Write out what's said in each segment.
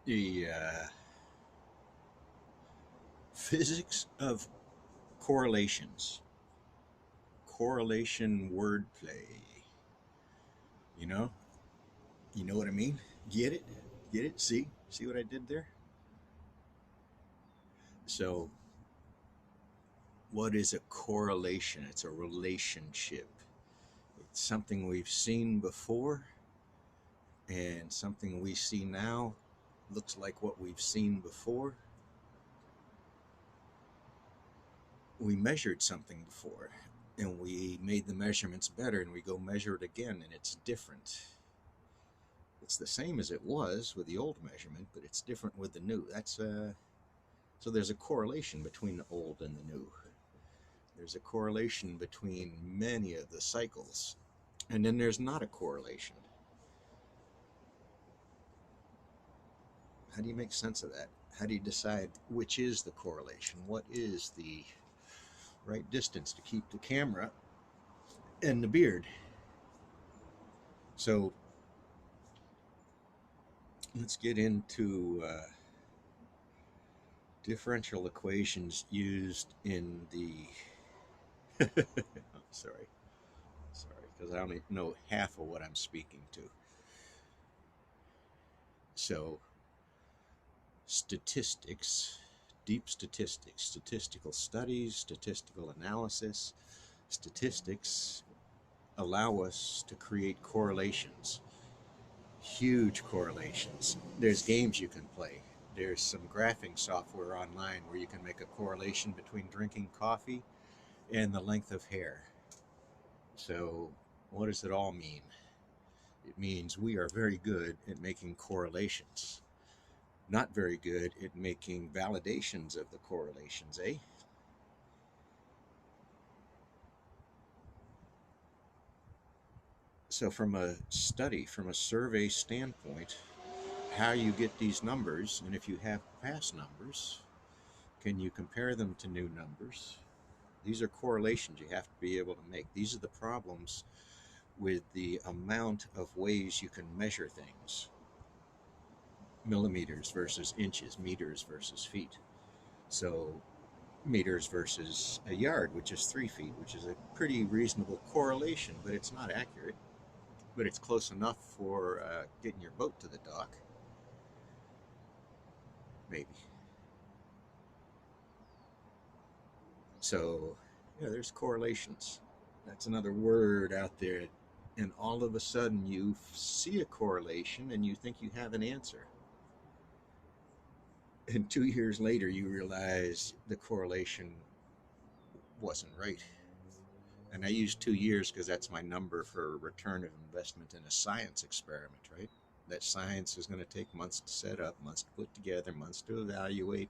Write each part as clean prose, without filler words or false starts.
The physics of correlations, correlation wordplay. You know, you know what I mean? Get it? Get it? See what I did there? So, what is a correlation? It's a relationship. It's something we've seen before, and something we see now looks like what we've seen before. We measured something before, and we made the measurements better, and we go measure it again, and it's different. It's the same as it was with the old measurement, but it's different with the new. So there's a correlation between the old and the new. There's a correlation between many of the cycles, and then there's not a correlation. How do you make sense of that? How do you decide which is the correlation? What is the right distance to keep the camera and the beard? So let's get into differential equations used in the. Sorry, because I only know half of what I'm speaking to. So, statistics, deep statistics, statistical studies, statistical analysis, statistics allow us to create correlations, huge correlations. There's games you can play. There's some graphing software online where you can make a correlation between drinking coffee and the length of hair. So, what does it all mean? It means we are very good at making correlations, not very good at making validations of the correlations, eh? So, from a study, from a survey standpoint, how you get these numbers, and if you have past numbers, can you compare them to new numbers? These are correlations you have to be able to make. These are the problems with the amount of ways you can measure things: millimeters versus inches, meters versus feet. So, meters versus a yard, which is 3 feet, which is a pretty reasonable correlation, but it's not accurate. But it's close enough for getting your boat to the dock, maybe. So, yeah, there's correlations. That's another word out there. And all of a sudden, you see a correlation and you think you have an answer. And 2 years later, you realize the correlation wasn't right. And I use 2 years because that's my number for return of investment in a science experiment, right? That science is going to take months to set up, months to put together, months to evaluate,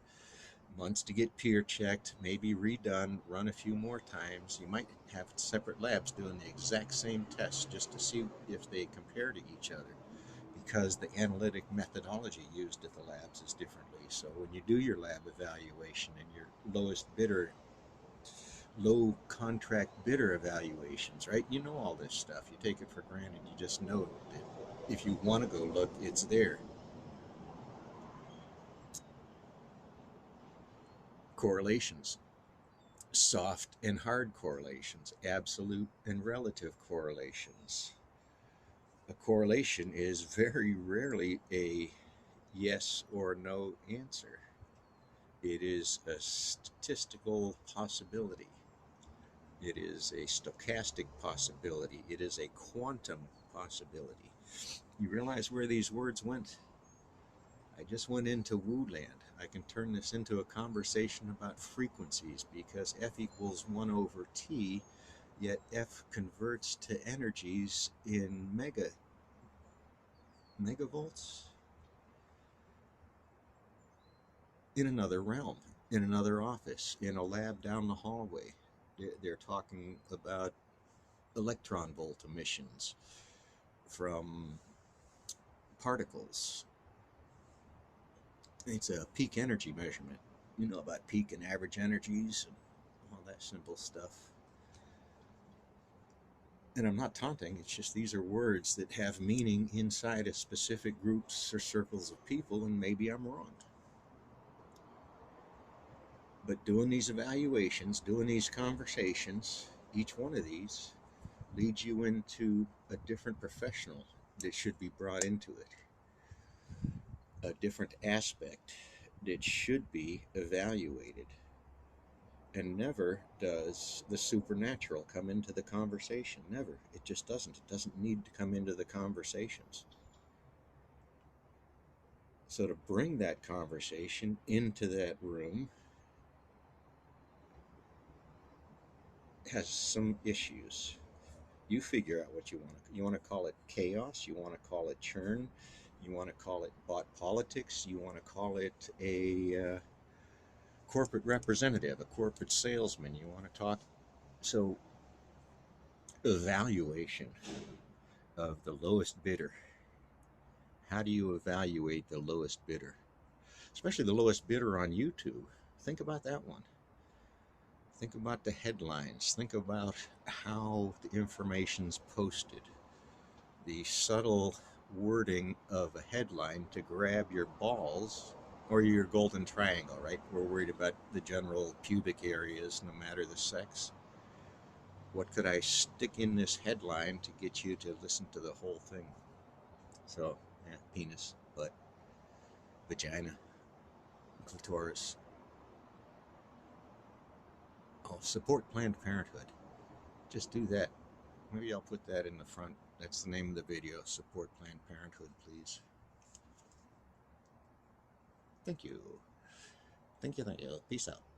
months to get peer checked, maybe redone, run a few more times. You might have separate labs doing the exact same tests just to see if they compare to each other, because the analytic methodology used at the labs is differently. So when you do your lab evaluation and your lowest bidder, low contract bidder evaluations, right? You know all this stuff. You take it for granted. You just know that if you want to go look, it's there. Correlations: soft and hard correlations, absolute and relative correlations. A correlation is very rarely a yes or no answer. It is a statistical possibility. It is a stochastic possibility. It is a quantum possibility. You realize where these words went? I just went into Woo land. I can turn this into a conversation about frequencies because F equals 1 over T, yet F converts to energies in megavolts in another realm, in another office, in a lab down the hallway. They're talking about electron volt emissions from particles. It's a peak energy measurement. You know about peak and average energies and all that simple stuff. And I'm not taunting, it's just these are words that have meaning inside of specific groups or circles of people, and maybe I'm wrong. But doing these evaluations, doing these conversations, each one of these leads you into a different professional that should be brought into it, a different aspect that should be evaluated. And never does the supernatural come into the conversation. Never. It just doesn't. It doesn't need to come into the conversations. So to bring that conversation into that room has some issues. You figure out what you want to. You want to call it chaos. You want to call it churn. You want to call it bot politics. You want to call it a corporate representative, a corporate salesman. You want to talk. So evaluation of the lowest bidder. How do you evaluate the lowest bidder? Especially the lowest bidder on YouTube. Think about that one. Think about the headlines. Think about how the information's posted. The subtle wording of a headline to grab your balls or your golden triangle, right? We're worried about the general pubic areas, no matter the sex. What could I stick in this headline to get you to listen to the whole thing? So, yeah, penis, butt, vagina, clitoris. Oh, support Planned Parenthood. Just do that. Maybe I'll put that in the front. That's the name of the video. Support Planned Parenthood, please. Thank you. Thank you. Thank you. Peace out.